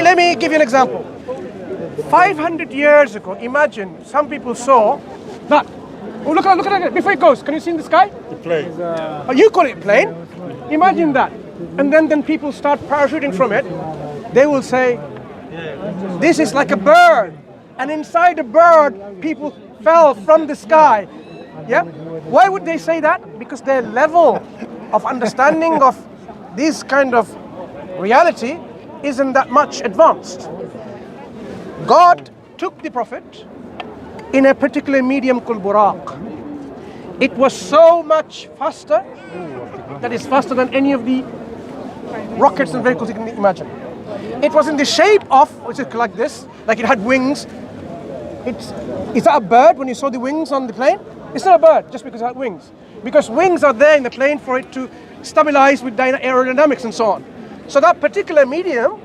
Let me give you an example. 500 years ago, imagine some people saw that. Oh, look at it before it goes. Can you see in the sky? The plane. Oh, you call it a plane? Imagine that. And then people start parachuting from it. They will say, this is like a bird. And inside the bird, people fell from the sky. Yeah? Why would they say that? Because their level of understanding of this kind of reality isn't that much advanced. God took the Prophet in a particular medium called Buraq. It was so much faster, that is faster than any of the rockets and vehicles you can imagine. It was in the shape of, which is like this, like it had wings. Is that a bird when you saw the wings on the plane? It's not a bird just because it had wings. Because wings are there in the plane for it to stabilize with aerodynamics and so on. So that particular medium,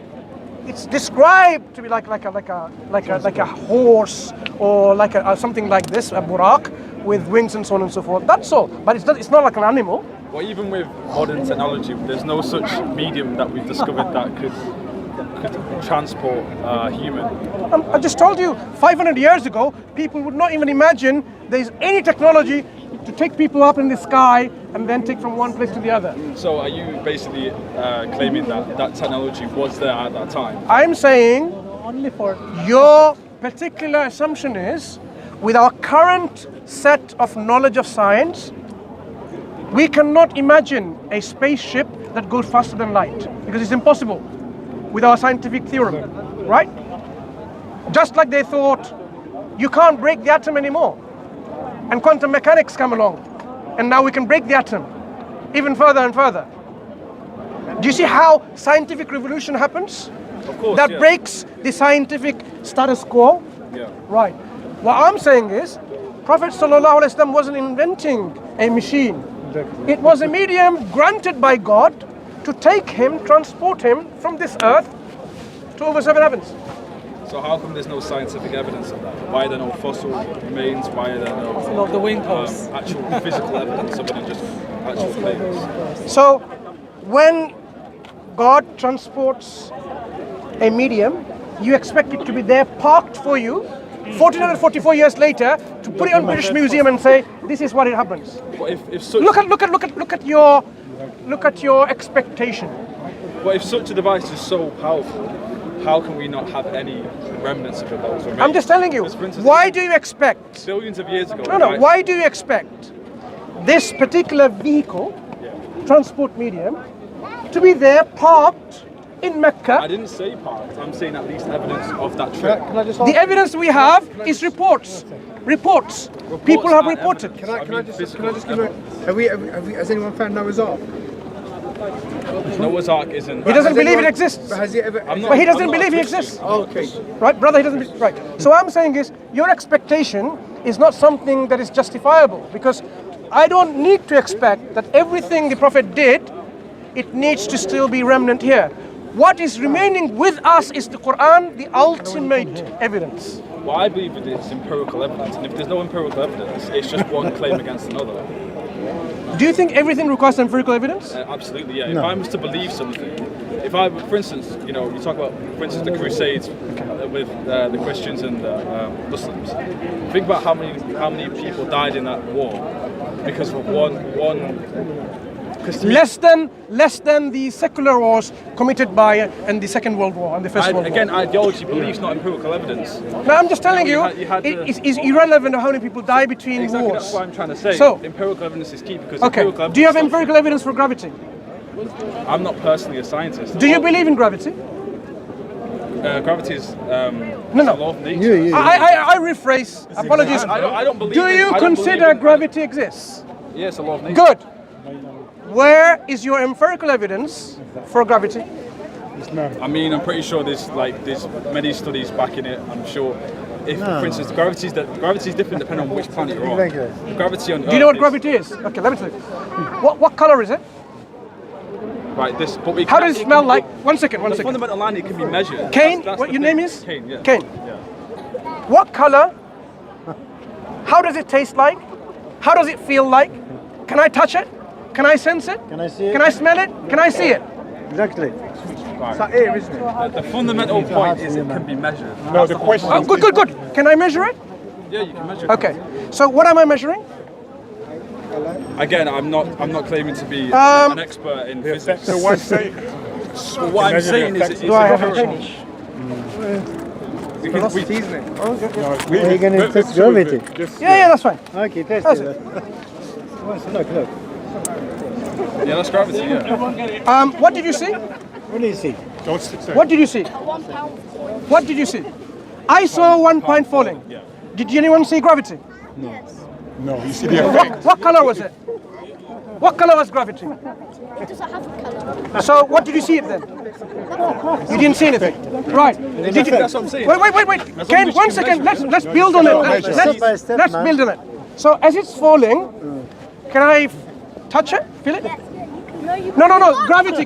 it's described to be like a horse or like something like this, a buraq with wings and so on and so forth. That's all. But it's not like an animal. Well, even with modern technology, there's no such medium that we've discovered that could transport a human. I just told you, 500 years ago, people would not even imagine there's any technology to take people up in the sky and then take from one place to the other. So are you basically claiming that technology was there at that time? I'm saying your particular assumption is, with our current set of knowledge of science, we cannot imagine a spaceship that goes faster than light, because it's impossible with our scientific theorem, right? Just like they thought you can't break the atom anymore, and quantum mechanics come along, and now we can break the atom even further and further. Do you see how scientific revolution happens? Of course, that yeah. breaks the scientific status quo. Yeah. Right. What I'm saying is, Prophet ﷺ wasn't inventing a machine. It was a medium granted by God to take him, transport him from this earth to over 7 heavens. So how come there's no scientific evidence of that? Why are there no fossil remains? Why are there no the wing posts. Actual physical evidence other than just actual claims? So when God transports a medium, you expect it to be there parked for you 1444 years later to put it on British Museum and say, this is what it happens. But if such, look at your expectation. But if such a device is so powerful, how can we not have any remnants of those remains? I'm just telling you, why do you expect? Billions of years ago. No, why do you expect this particular vehicle, transport medium, to be there parked in Mecca? I didn't say parked, I'm saying at least evidence of that trip. The evidence we have is reports. Reports. People have reported. Can I just give it? Has anyone found Noah's Ark? Noah's Ark isn't. He doesn't believe it exists. But has he ever? But he doesn't believe he exists. Oh, okay. Right, brother, he doesn't. Right. So what I'm saying is, your expectation is not something that is justifiable, because I don't need to expect that everything the Prophet did, it needs to still be remnant here. What is remaining with us is the Quran, the ultimate evidence. Well, I believe that it's empirical evidence, and if there's no empirical evidence, it's just one claim against another. Do you think everything requires empirical evidence? Absolutely, yeah. If I was to believe something, if I, for instance, you talk about, for instance, the Crusades with the Christians and the Muslims. Think about how many people died in that war because of one. Less than the secular wars committed by in the Second World War and the First World War. Again, ideology beliefs, not empirical evidence. No, I'm just telling you, it's irrelevant how many people die between exactly, wars. That's what I'm trying to say. So, empirical evidence is key because. Okay. Do you have empirical evidence for gravity? I'm not personally a scientist. Do you believe in gravity? Gravity is a law of nature. Yeah. I rephrase. Apologies. I don't believe. Do you consider gravity exists? Yes, it's a law of nature. Good. Where is your empirical evidence for gravity? I mean, I'm pretty sure there's many studies backing it. I'm sure. If, for instance, gravity is different depending on which planet you're on. Gravity on Earth. Do you know what gravity is? Okay, let me tell you. What color is it? Right. How does it smell like? One second. The fundamental line, it can be measured. Cain. That's What your name is? Cain. Yeah. Cain. Yeah. What color? How does it taste like? How does it feel like? Can I touch it? Can I sense it? Can I see it? Can I smell it? Can I see it? Exactly. It's like air, isn't it? The fundamental point is it can be measured. No, the question Oh, is good. Can I measure it? Yeah, you can measure it. Okay. So what am I measuring? Again, I'm not claiming to be an expert in physics. so what's say? But what I'm saying is, it's Do I have a empirical. finish? Because Velocity, isn't it? Are you going to test gravity? Yeah, that's fine. Okay, test That's it. it. Look. yeah, that's gravity. Yeah. What did you see? What do you see? Don't say. What did you see? What did you see? I saw 1 pound falling. Yeah. Did anyone see gravity? No, you see the effect. What color was it? What color was gravity? It doesn't have a colour. So what did you see it then? You didn't see anything. Right. Did you? That's what I'm saying. Wait. Ken, 1 second. Let's build on it. Step by step, Let's man. build on it. So as it's falling, can I touch it? Feel it? No, you No. Gravity.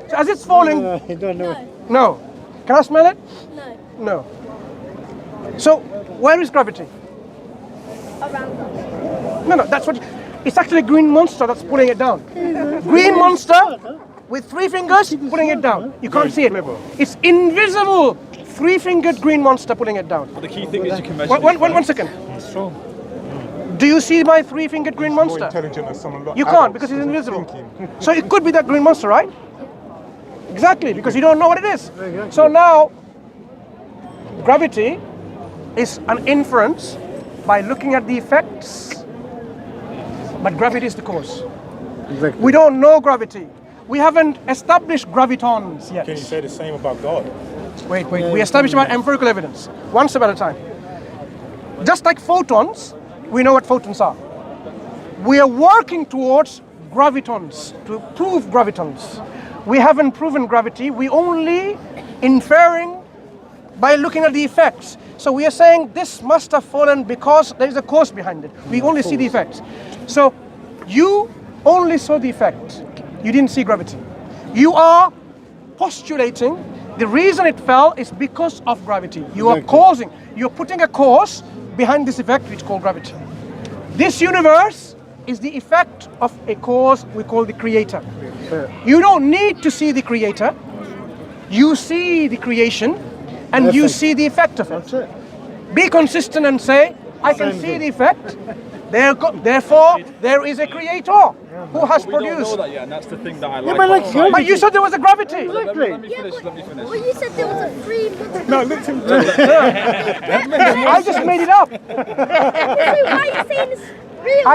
So as it's falling, I don't know. no. Can I smell it? No. No. So where is gravity? Around. No, that's what. It's actually a green monster that's pulling it down. Green monster with 3 fingers pulling it down. You can't see it. It's invisible. 3-fingered green monster pulling it down. But the key thing is you can measure. One second. Do you see my 3-fingered green More monster? intelligent than someone like You can't because it's invisible. So it could be that green monster, right? Exactly, because you don't know what it is. So now, gravity is an inference by looking at the effects, but gravity is the cause. Exactly. We don't know gravity. We haven't established gravitons yet. Can you say the same about God? Wait. We established about empirical evidence, one step at a time. Just like photons, we know what photons are. We are working towards gravitons, to prove gravitons. We haven't proven gravity, we only inferring by looking at the effects. So we are saying this must have fallen because there is a cause behind it. We only see the effects. So you only saw the effect. You didn't see gravity. You are postulating the reason it fell is because of gravity. You are causing, you're putting a cause behind this effect which is called gravity. This universe is the effect of a cause we call the creator. You don't need to see the creator. You see the creation and you see the effect of it. Be consistent and say, I can see the effect. Therefore, there is a creator who has We don't produced. know that yet, and that's the thing that I like. but like about But you said there was a gravity. Let me finish. Well, you said there was a free. No, let him I just made it up. Why are you saying it's real?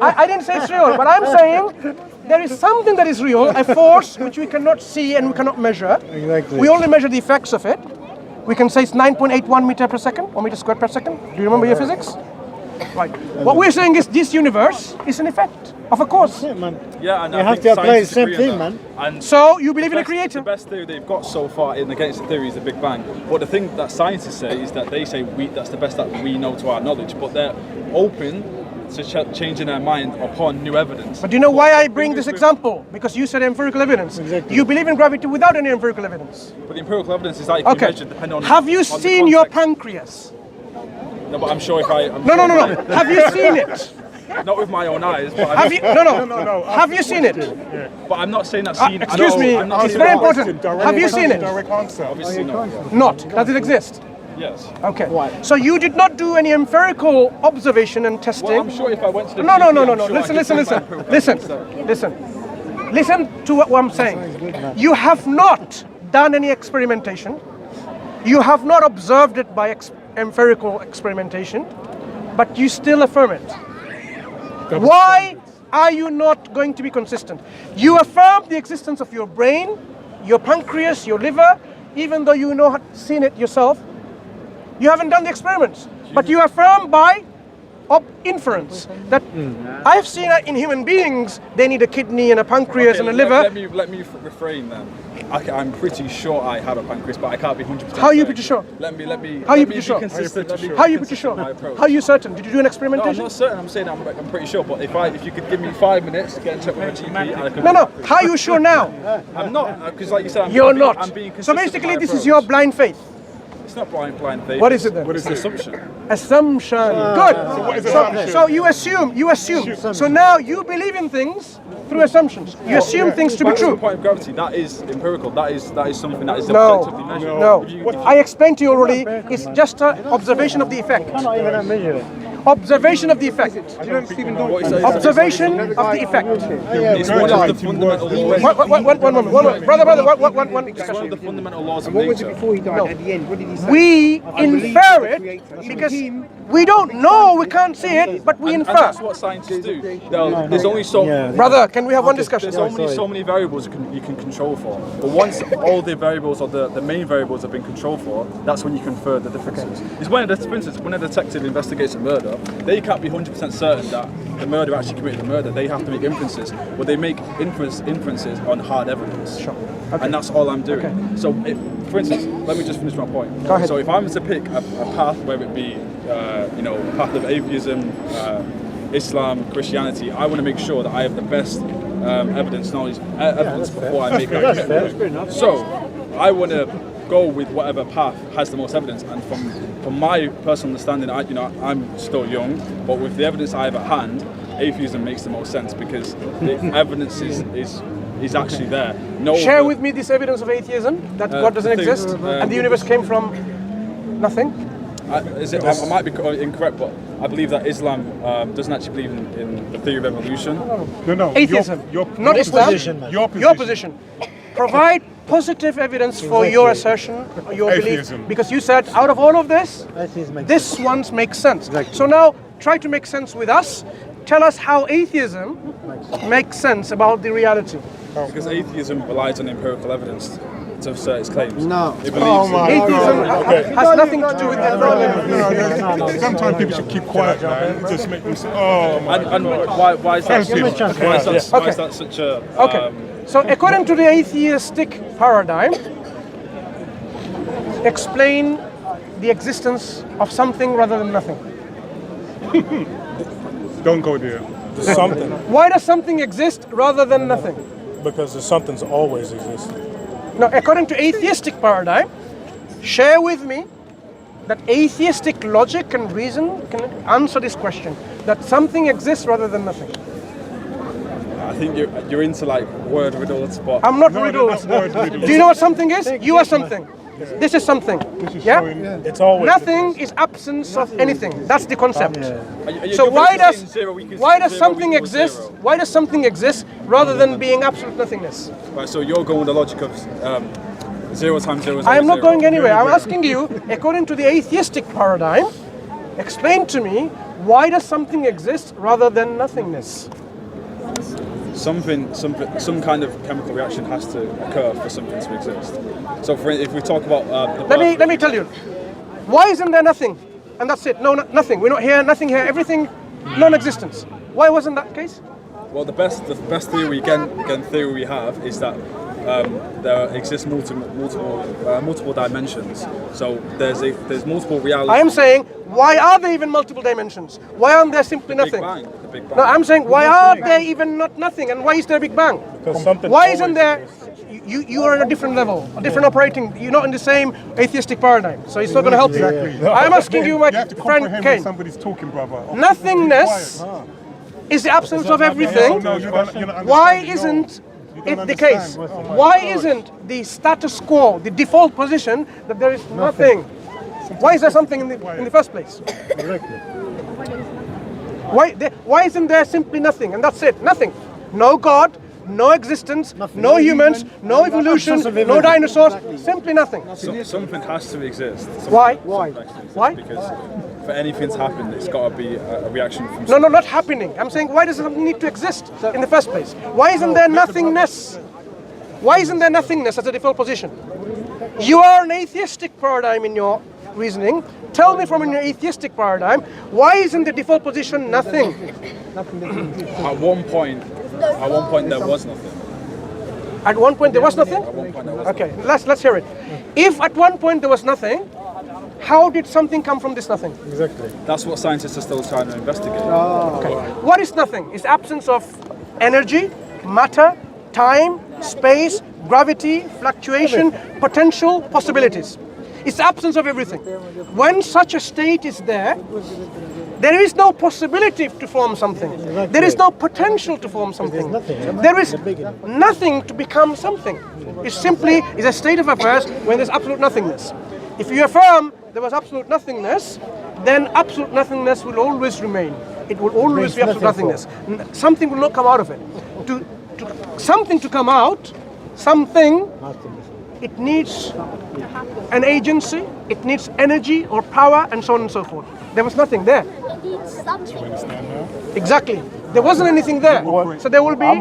I didn't say it's real, but I'm saying there is something that is real, a force which we cannot see and we cannot measure. Exactly. We only measure the effects of it. We can say it's 9.81 meter per second, or meter squared per second. Do you remember your physics? Right. What we're saying is this universe is an effect of a cause. Yeah, man. Yeah, and You I have think to apply the scientists same agree thing, on man. that. And So you believe in a the creator. best theory they've got so far in against the theory is the Big Bang. But the thing that scientists say is that they say that's the best that we know to our knowledge. But they're open to changing their mind upon new evidence. But do you know why I bring this example? Because you said empirical evidence. Exactly. You believe in gravity without any empirical evidence. But the empirical evidence is that you can Okay. measure depending on. Have you on the seen your context. pancreas? No, but I'm sure if I. I'm No. sure Have you seen it? Not with my own eyes, but Have you? No. Have you seen it? But I'm not saying that seen. Excuse me. I'm not It's saying very that- important. Have you seen it? Direct answer. Obviously not. Not. Does it exist? Yes. Okay. So you did not do any empirical observation and testing. Well, I'm sure if I went to the No. GP, I'm sure I Listen. could prove my empirical Listen. evidence. Listen to what I'm saying. You have not done any experimentation. You have not observed it by empirical experimentation, but you still affirm it. Why are you not going to be consistent? You affirm the existence of your brain, your pancreas, your liver, even though you know seen it yourself. You haven't done the experiments, but you affirm by inference that I have seen it in human beings. They need a kidney and a pancreas and a liver. Let me refrain then. I'm pretty sure I have a pancreas, but I can't be 100%. How are you certain. pretty sure? Let me. How are you let me pretty be sure? consistent, let me be How are you pretty consistent sure? in my approach. How are you certain? Did you do an No, I'm experimentation? not certain. I'm saying I'm pretty sure. But if you could give me 5 minutes to get in touch with a GP, I could. No. How are you sure now? I'm not because, like you said, You're I'm not. being So consistent basically, in my this is approach. your blind faith. It's not blind faith. What is it then? It's an assumption. Assumption. Good. what is So, assumption? so you assume. So now you believe in things through assumptions. You assume things to be That's the true. point of gravity. That is empirical. That is something that is No, objectively measured. no. If you- I explained to you already. It's just an observation of the effect. Not even measure it. Observation of the effect. You don't Stephen What is Dawkins. that? Observation of the effect. It's one of the fundamental laws. One moment. Brother, one It's one discussion. of the fundamental laws of What was it nature. before he died? At the end, what did he say? We believe infer in the it Creator. because we don't know, we can't see it, but we And infer. that's what scientists do. There's only so Brother, can we have one discussion? There's only so many variables you can control for. But once all the variables or the main variables have been controlled for, that's when you can infer the differences. It's when, for instance, when a detective investigates a murder, they can't be 100% certain that the murderer actually committed the murder. They have to make inferences, but they make inferences on hard evidence. Sure. Okay. And that's all I'm doing. Okay. So, for instance, let me just finish my point. Go ahead. So if I was to pick a path, whether it be, path of atheism, Islam, Christianity, I want to make sure that I have the best evidence before I make that commitment. So I want to go with whatever path has the most evidence, and from my personal understanding, I'm still young, but with the evidence I have at hand, atheism makes the most sense because the evidence is actually there. Share with me this evidence of atheism, that God doesn't exist and the universe came from nothing. I might be incorrect, but I believe that Islam doesn't actually believe in the theory of evolution. No. Atheism, Your not Islam. position. Your position. Provide positive evidence for your assertion, your belief, Atheism. because you said out of all of this, Atheism makes this one makes sense. Exactly. So now try to make sense with us. Tell us how atheism makes sense about the reality. Because atheism relies on empirical evidence to assert its claims. No. It believes Atheism has nothing to do with environment. Sometimes people should keep quiet, man. Just make them say, oh my and why is that? Give me a chance. Why is that such a? Okay. So according to the atheistic paradigm, explain the existence of something rather than nothing. Don't go there. There's something, Why does something exist rather than nothing? because there's something's always existed. Now, according to atheistic paradigm, share with me that atheistic logic and reason can answer this question, that something exists rather than nothing. I think you're into like word riddles, but I'm not No, riddled. that's word riddles. Do you know what something is? You are something. This is something. Yeah? It's always Nothing is absence of anything. That's the concept. So you're why basically saying does zero equals something zero. exist? Why does something exist rather than being absolute nothingness? Right, so you're going with the logic of 0 times 0 is I am not zero. going anywhere. I'm asking you, according to the atheistic paradigm, explain to me why does something exist rather than nothingness? Some kind of chemical reaction has to occur for something to exist. So, if we talk about Let me tell you. Why isn't there nothing? And that's it. No, nothing. We're not here. Nothing here. Everything, non-existence. Why wasn't that the case? Well, the best theory theory we have is that there exists multiple dimensions. So there's multiple realities. I am saying, why are there even multiple dimensions? Why aren't there simply The nothing? Big Bang. No, I'm saying, why are there even not nothing? And why is there a Big Bang? because something. Why always isn't there? exists. You are on a different level, a different operating. You're not in the same atheistic paradigm, so it's not going to help you. I'm asking you, my You have to friend comprehend when Kane. somebody's talking, brother. Nothingness is the absence of everything. No, you're not Why understanding. isn't You it don't the case? understand. Oh my Why God. isn't the status quo, the default position, that there is nothing? Why is there something in the first place? Why isn't there simply nothing? And that's it, nothing. No God, no existence, no humans, no evolution, no dinosaurs, simply nothing. Something has to exist. Why? Why? Because for anything to happen, it's got to be a reaction from. No, not happening. I'm saying, why does it need to exist in the first place? Why isn't there nothingness? Why isn't there nothingness as a default position? You are an atheistic paradigm in your reasoning. Tell me from your atheistic paradigm, why isn't the default position nothing? At one point there was nothing. At one point there was nothing? At one point there was. Okay, let's hear it. If at one point there was nothing, how did something come from this nothing? Exactly. That's what scientists are still trying to investigate. What is nothing? It's absence of energy, matter, time, space, gravity, fluctuation, potential, possibilities. It's the absence of everything. When such a state is there, there is no possibility to form something. There is no potential to form something. There is nothing to become something. It simply is a state of affairs when there's absolute nothingness. If you affirm there was absolute nothingness, then absolute nothingness will always remain. It will always be absolute nothingness. Something will not come out of it. Something to come out, something, it needs an agency, it needs energy or power, and so on and so forth. There was nothing there. It needs something. Exactly. There wasn't anything there. So there will be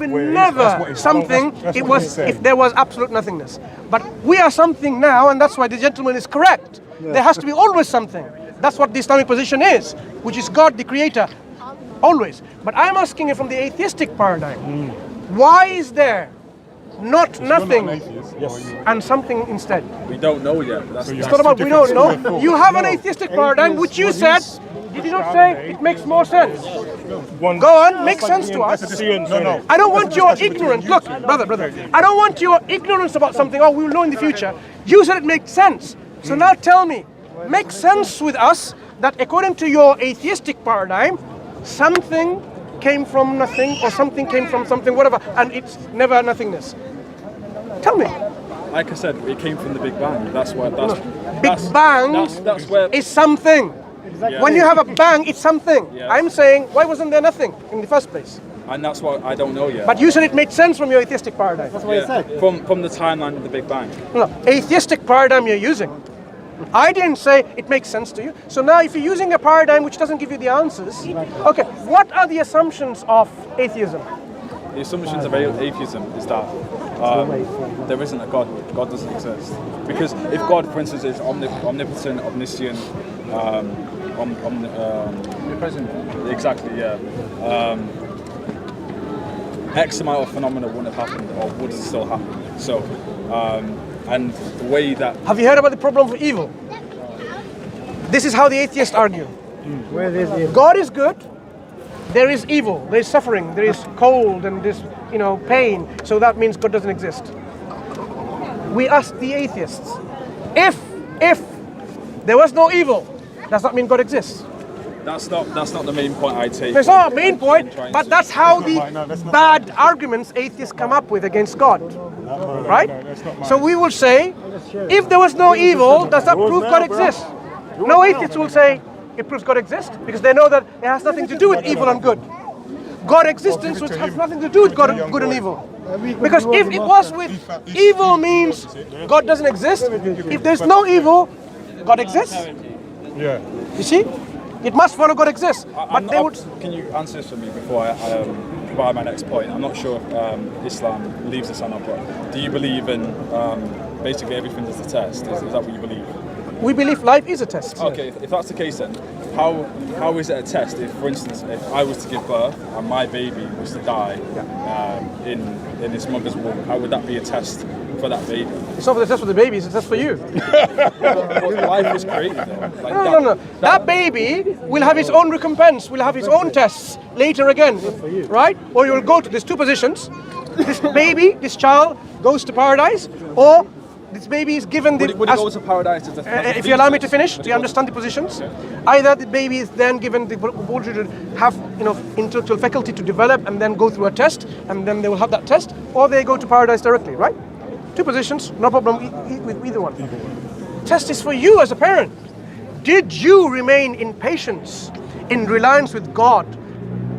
never something if there was absolute nothingness. But we are something now, and that's why the gentleman is correct. There has to be always something. That's what the Islamic position is, which is God the creator, always. But I'm asking you from the atheistic paradigm, why is there not nothing and something instead? We don't know yet. It's not about we don't know. You have an atheistic paradigm, which you said, did you not say it makes more sense? Go on, make sense to us. No. I don't want your ignorance. Look, brother, I don't want your ignorance about something, oh, we will know in the future. You said it makes sense. So now tell me, make sense with us that according to your atheistic paradigm, something came from nothing or something came from something, whatever, and it's never nothingness. Tell me. Like I said, it came from the Big Bang. That's why. Big Bang that's where is something. Yeah. When you have a bang, it's something. Yes. I'm saying, why wasn't there nothing in the first place? And that's what I don't know yet. But you said it made sense from your atheistic paradigm. That's what I said. From the timeline of the Big Bang. No, atheistic paradigm you're using. I didn't say it makes sense to you. So now if you're using a paradigm which doesn't give you the answers, okay, what are the assumptions of atheism? The assumptions of atheism is that there isn't a God. God doesn't exist. Because if God, for instance, is omnipotent, omniscient, omnipresent, exactly, yeah. X amount of phenomena wouldn't have happened, or would still happen. So, and the way that... Have you heard about the problem of evil? This is how the atheists argue. Where is it? God is good. There is evil. There is suffering. There is cold and this, pain. So that means God doesn't exist. We ask the atheists, if there was no evil, does that mean God exists? That's not the main point I take. It's not a main point, but that's how the bad arguments atheists come up with against God. Right? So we will say, if there was no evil, does that prove God exists? No atheists will say it proves God exists, because they know that it has nothing to do with evil and good. God existence which has nothing to do with good and evil. Because if it was with evil means God doesn't exist, if there's no evil, God exists. Yeah. You see? It must follow God exists. But they would... Can you answer this for me before I provide my next point? I'm not sure if Islam leaves this or not, but do you believe in basically everything is a test? Is that what you believe? We believe life is a test. Okay, if that's the case then, how is it a test if, for instance, if I was to give birth and my baby was to die in its mother's womb, how would that be a test for that baby? It's not a test for the baby, it's a test for you. Life was created though. Like No. That baby will have his own recompense, will have his own tests later again, right? Or you will go to, there's two positions. This baby, this child goes to paradise, or this baby is given the... Would it go to paradise as a if you allow me to finish, do you understand the positions? Either the baby is then given the ability to have intellectual faculty to develop and then go through a test, and then they will have that test, or they go to paradise directly, right? Two positions, no problem with either one. Test is for you as a parent. Did you remain in patience, in reliance with God?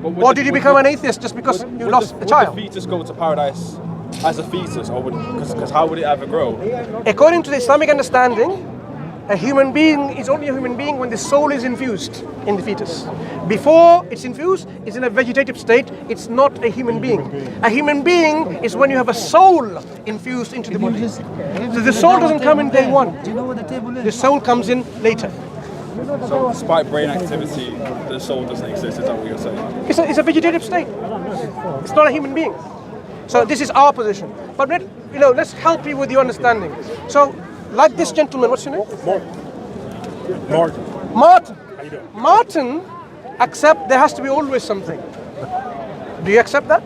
Or did you become an atheist just because you lost a child? Would the fetus go to paradise as a fetus, or because how would it ever grow? According to the Islamic understanding, a human being is only a human being when the soul is infused in the fetus. Before it's infused, it's in a vegetative state, it's not a human being. A human being is when you have a soul infused into the body. So the soul doesn't come in day one. Do you know what the table is? The soul comes in later. So despite brain activity, the soul doesn't exist, is that what you're saying? It's a vegetative state. It's not a human being. So this is our position. But let's help you with your understanding. So, like this gentleman, what's your name? Martin. How you doing? Martin accept there has to be always something. Do you accept that?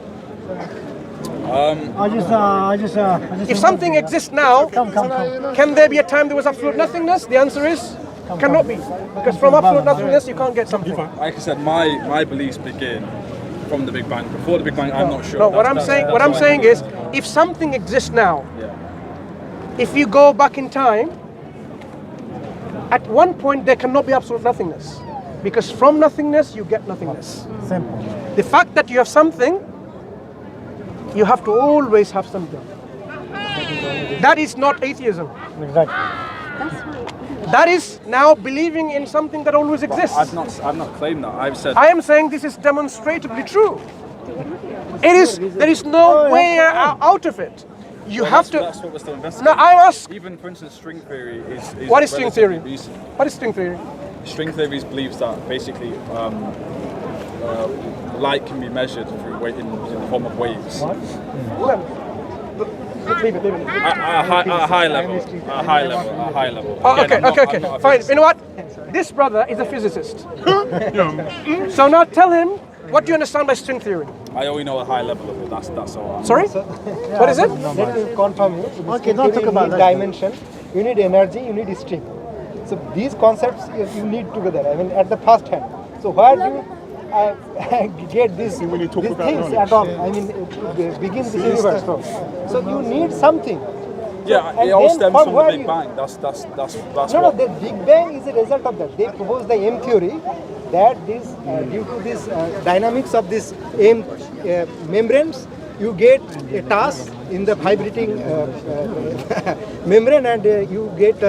If something exists now, can there be a time there was absolute nothingness? The answer is cannot be, because from absolute nothingness you can't get something. Like I said, my beliefs begin from the Big Bang. Before the Big Bang, I'm not sure. No, what I'm saying is, if something exists now, if you go back in time, at one point there cannot be absolute nothingness, because from nothingness you get nothingness. Simple. The fact that you have something, you have to always have something. That is not atheism. Exactly. That is now believing in something that always exists. I've not claimed that. I've said. I am saying this is demonstrably true. It is. There is no way out of it. You have to. That's what we're still investigating. No, I ask. Even, for instance, string theory is What is string theory? recent. What is string theory? String theory believes that basically light can be measured through in the form of waves. Leave it. At a high level. Oh, Again, okay. I'm not a Fine. physicist. You know what? This brother is a physicist. So now tell him what do you understand by string theory. I only know a high level of it. That's all. Sorry? What is it? Let me confirm you. Okay, don't talk about that. Dimension. You need energy. You need string. So these concepts you need together. I mean, at the first hand. So where do you get this? when you talk these about things knowledge. at all? I mean, it begins the universe. So you need something. Yeah, And it all then stems from from where the Big you- Bang. That's No, what. the Big Bang is a result of that. They propose the M theory that this, due to this dynamics of this M membranes, you get a task in the vibrating membrane, and you get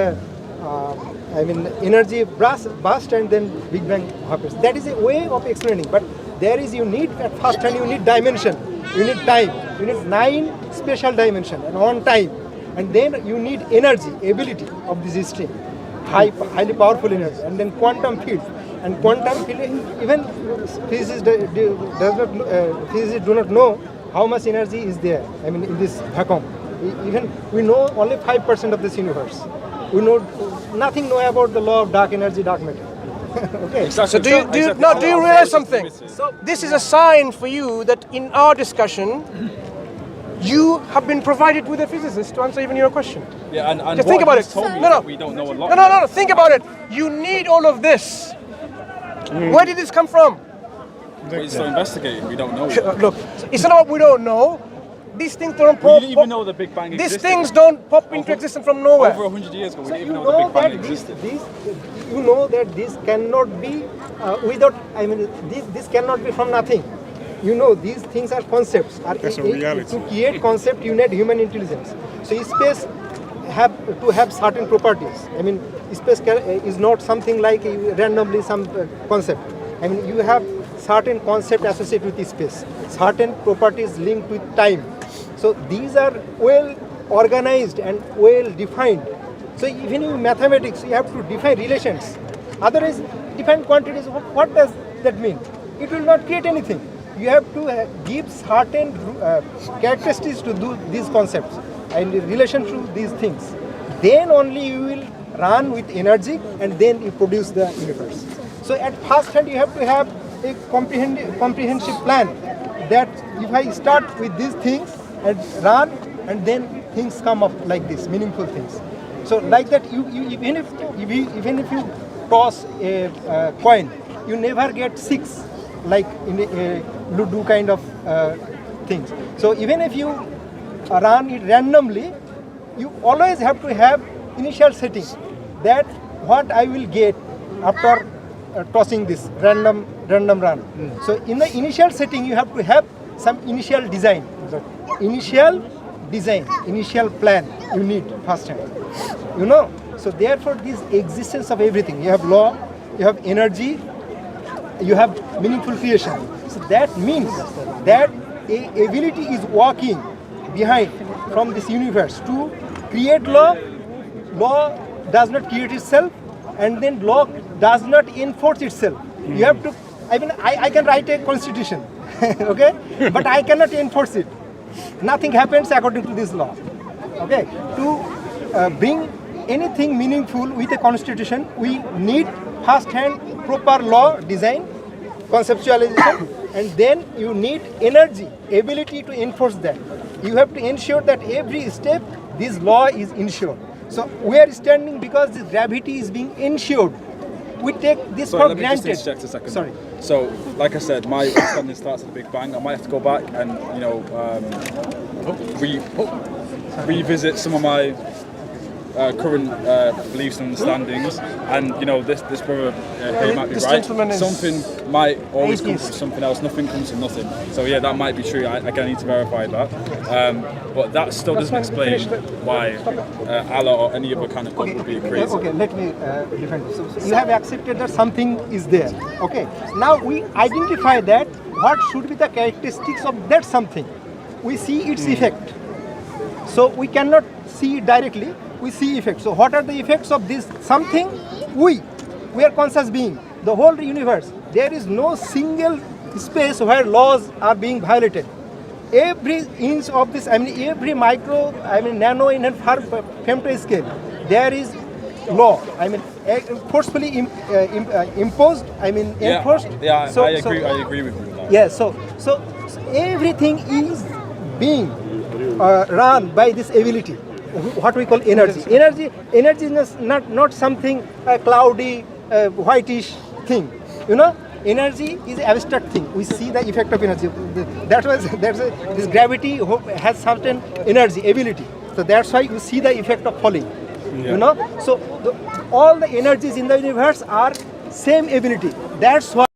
energy burst, and then Big Bang happens. That is a way of explaining. But you need at first hand you need dimension, you need time, you need 9 special dimension and on time. And then you need energy, ability of this string, highly powerful energy, and then quantum field. And quantum field, even physicists do not know how much energy is there. I mean, in this vacuum, even we know only 5% of this universe. We know nothing about the law of dark energy, dark matter. Okay. Exactly. So do you realize something? So this is a sign for you that in our discussion, you have been provided with a physicist to answer even your question. Yeah, and Just think about it. Told me No. that we don't know a lot. No. Think about it. You need all of this. Where did this come from? We're still investigating. We don't know. Look, it's not what we don't know. These things don't We pop. didn't even know the Big Bang These existed. things don't pop into existence from nowhere. Over 100 years ago, we didn't even You know the know Big Bang that existed. you know that this cannot be without. I mean, this cannot be from nothing. You know, these things are concepts. That's a reality. To create concept, you need human intelligence. So space have to have certain properties. I mean, space is not something like randomly some concept. I mean, you have certain concept associated with space, certain properties linked with time. So these are well organized and well defined. So even in mathematics, you have to define relations. Otherwise, define quantities. What does that mean? It will not create anything. You have to give certain characteristics to do these concepts and in relation to these things. Then only you will run with energy, and then you produce the universe. So at first hand, you have to have a comprehensive plan that if I start with these things and run, and then things come up like this, meaningful things. So like that, even if you toss a coin, you never get 6, like in a Ludo kind of things. So even if you run it randomly, you always have to have initial setting, that what I will get after tossing this random run. So in the initial setting, you have to have some initial design. Initial plan you need first hand. You know, so therefore this existence of everything, you have law, you have energy, you have meaningful creation. So that means that a ability is working behind from this universe to create law. Law does not create itself, and then law does not enforce itself. You have to, I mean, I can write a constitution, okay, but I cannot enforce it. Nothing happens according to this law. Okay, to bring anything meaningful with a constitution, we need first-hand proper law design, conceptualization, and then you need energy, ability to enforce that. You have to ensure that every step this law is ensured. So we are standing because this gravity is being ensured. We take this Sorry, for let me granted. just interject a second. Sorry. So, like I said, my understanding starts at the Big Bang. I might have to go back and, revisit some of my current beliefs and understandings. And, this brother here might be this right. gentleman is Something might always come from atheist. something else. Nothing comes from nothing. So, yeah, that might be true. I need to verify that. But that still doesn't explain why Allah or any other kind of God would be a creator. Okay, let me defend this. So you have accepted that something is there. Okay. Now we identify that what should be the characteristics of that something. We see its effect. So we cannot see it directly. We see effects. So what are the effects of this something? We are conscious being. The whole universe. There is no single space where laws are being violated. Every inch of this, every micro, nano in and femto scale, there is law. Forcefully imposed. Enforced. Yeah, So- I agree with you with that. Yeah. So everything is being run by this ability. What we call energy. Energy is not something cloudy, whitish thing. Energy is an abstract thing. We see the effect of energy. This gravity has certain energy, ability. So that's why you see the effect of falling. So all the energies in the universe are same ability. That's why